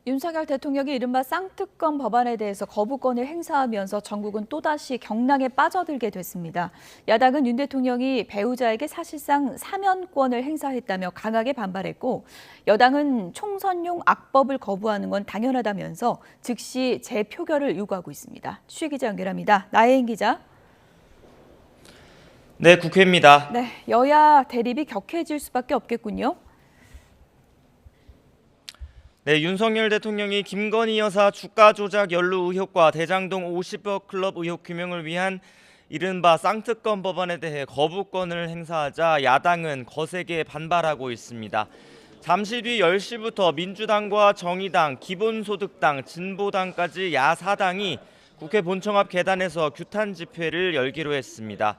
윤석열 대통령이 이른바 쌍특검 법안에 대해서 거부권을 행사하면서 전국은 또다시 경랑에 빠져들게 됐습니다. 야당은 윤 대통령이 배우자에게 사실상 사면권을 행사했다며 강하게 반발했고, 여당은 총선용 악법을 거부하는 건 당연하다면서 즉시 재표결을 요구하고 있습니다. 취 기자 연결합니다. 나혜인 기자. 네, 국회입니다. 네, 여야 대립이 격해질 수밖에 없겠군요. 네, 윤석열 대통령이 김건희 여사 주가 조작 연루 의혹과 대장동 50억 클럽 의혹 규명을 위한 이른바 쌍특검 법안에 대해 거부권을 행사하자 야당은 거세게 반발하고 있습니다. 잠시 뒤 10시부터 민주당과 정의당, 기본소득당, 진보당까지 야4당이 국회 본청 앞 계단에서 규탄 집회를 열기로 했습니다.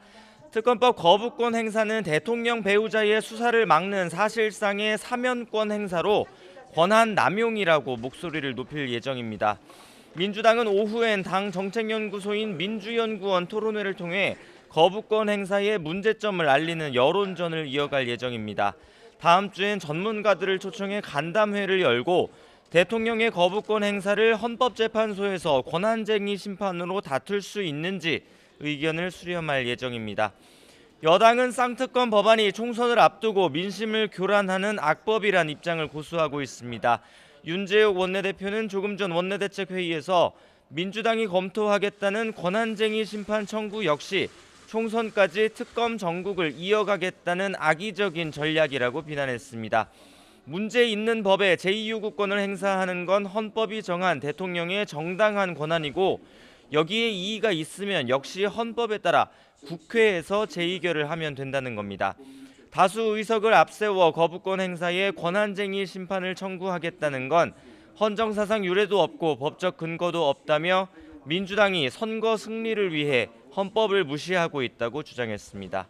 특검법 거부권 행사는 대통령 배우자의 수사를 막는 사실상의 사면권 행사로 권한 남용이라고 목소리를 높일 예정입니다. 민주당은 오후엔 당 정책연구소인 민주연구원 토론회를 통해 거부권 행사의 문제점을 알리는 여론전을 이어갈 예정입니다. 다음 주엔 전문가들을 초청해 간담회를 열고 대통령의 거부권 행사를 헌법재판소에서 권한쟁의 심판으로 다툴 수 있는지 의견을 수렴할 예정입니다. 여당은 쌍특검 법안이 총선을 앞두고 민심을 교란하는 악법이란 입장을 고수하고 있습니다. 윤재욱 원내대표는 조금 전 원내대책회의에서 민주당이 검토하겠다는 권한쟁의 심판 청구 역시 총선까지 특검 정국을 이어가겠다는 악의적인 전략이라고 비난했습니다. 문제 있는 법에 제2요구권을 행사하는 건 헌법이 정한 대통령의 정당한 권한이고 여기에 이의가 있으면 역시 헌법에 따라 국회에서 재의결을 하면 된다는 겁니다. 다수 의석을 앞세워 거부권 행사에 권한쟁의 심판을 청구하겠다는 건 헌정사상 유례도 없고 법적 근거도 없다며 민주당이 선거 승리를 위해 헌법을 무시하고 있다고 주장했습니다.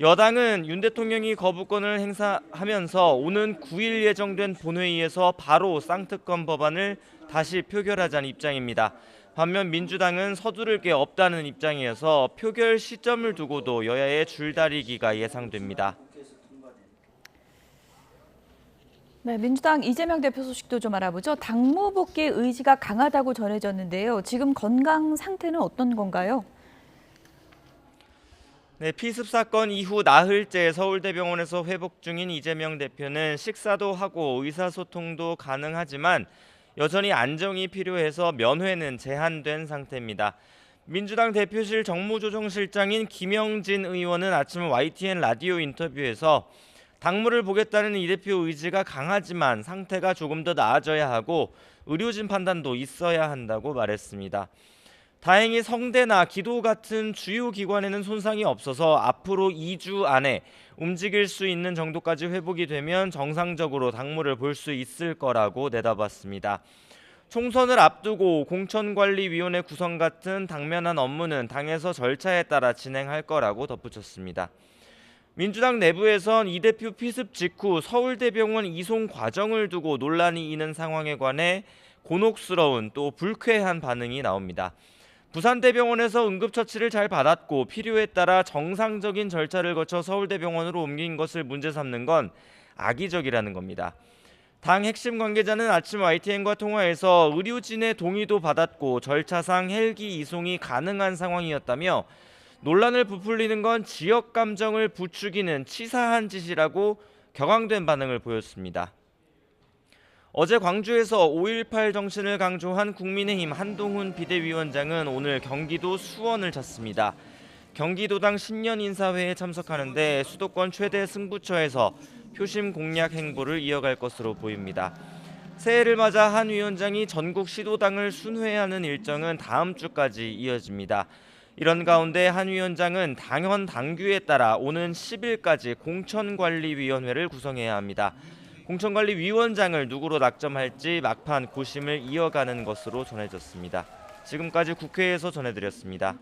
여당은 윤 대통령이 거부권을 행사하면서 오는 9일 예정된 본회의에서 바로 쌍특검 법안을 다시 표결하자는 입장입니다. 반면 민주당은 서두를 게 없다는 입장이어서 표결 시점을 두고도 여야의 줄다리기가 예상됩니다. 네, 민주당 이재명 대표 소식도 좀 알아보죠. 당무 복귀 의지가 강하다고 전해졌는데요. 지금 건강 상태는 어떤 건가요? 네, 피습 사건 이후 나흘째 서울대병원에서 회복 중인 이재명 대표는 식사도 하고 의사소통도 가능하지만 여전히 안정이 필요해서 면회는 제한된 상태입니다. 민주당 대표실 정무조정실장인 김영진 의원은 아침 YTN 라디오 인터뷰에서 당무를 보겠다는 이 대표 의지가 강하지만 상태가 조금 더 나아져야 하고 의료진 판단도 있어야 한다고 말했습니다. 다행히 성대나 기도 같은 주요 기관에는 손상이 없어서 앞으로 2주 안에 움직일 수 있는 정도까지 회복이 되면 정상적으로 당무를 볼 수 있을 거라고 내다봤습니다. 총선을 앞두고 공천관리위원회 구성 같은 당면한 업무는 당에서 절차에 따라 진행할 거라고 덧붙였습니다. 민주당 내부에선 이 대표 피습 직후 서울대병원 이송 과정을 두고 논란이 있는 상황에 관해 곤혹스러운 또 불쾌한 반응이 나옵니다. 부산대병원에서 응급처치를 잘 받았고 필요에 따라 정상적인 절차를 거쳐 서울대병원으로 옮긴 것을 문제 삼는 건 악의적이라는 겁니다. 당 핵심 관계자는 아침 YTN과 통화에서 의료진의 동의도 받았고 절차상 헬기 이송이 가능한 상황이었다며 논란을 부풀리는 건 지역 감정을 부추기는 치사한 짓이라고 격앙된 반응을 보였습니다. 어제 광주에서 5.18 정신을 강조한 국민의힘 한동훈 비대위원장은 오늘 경기도 수원을 찾습니다. 경기도당 신년 인사회에 참석하는데 수도권 최대 승부처에서 표심 공략 행보를 이어갈 것으로 보입니다. 새해를 맞아 한 위원장이 전국 시도당을 순회하는 일정은 다음 주까지 이어집니다. 이런 가운데 한 위원장은 당헌 당규에 따라 오는 10일까지 공천관리위원회를 구성해야 합니다. 공천관리위원장을 누구로 낙점할지 막판 고심을 이어가는 것으로 전해졌습니다. 지금까지 국회에서 전해드렸습니다.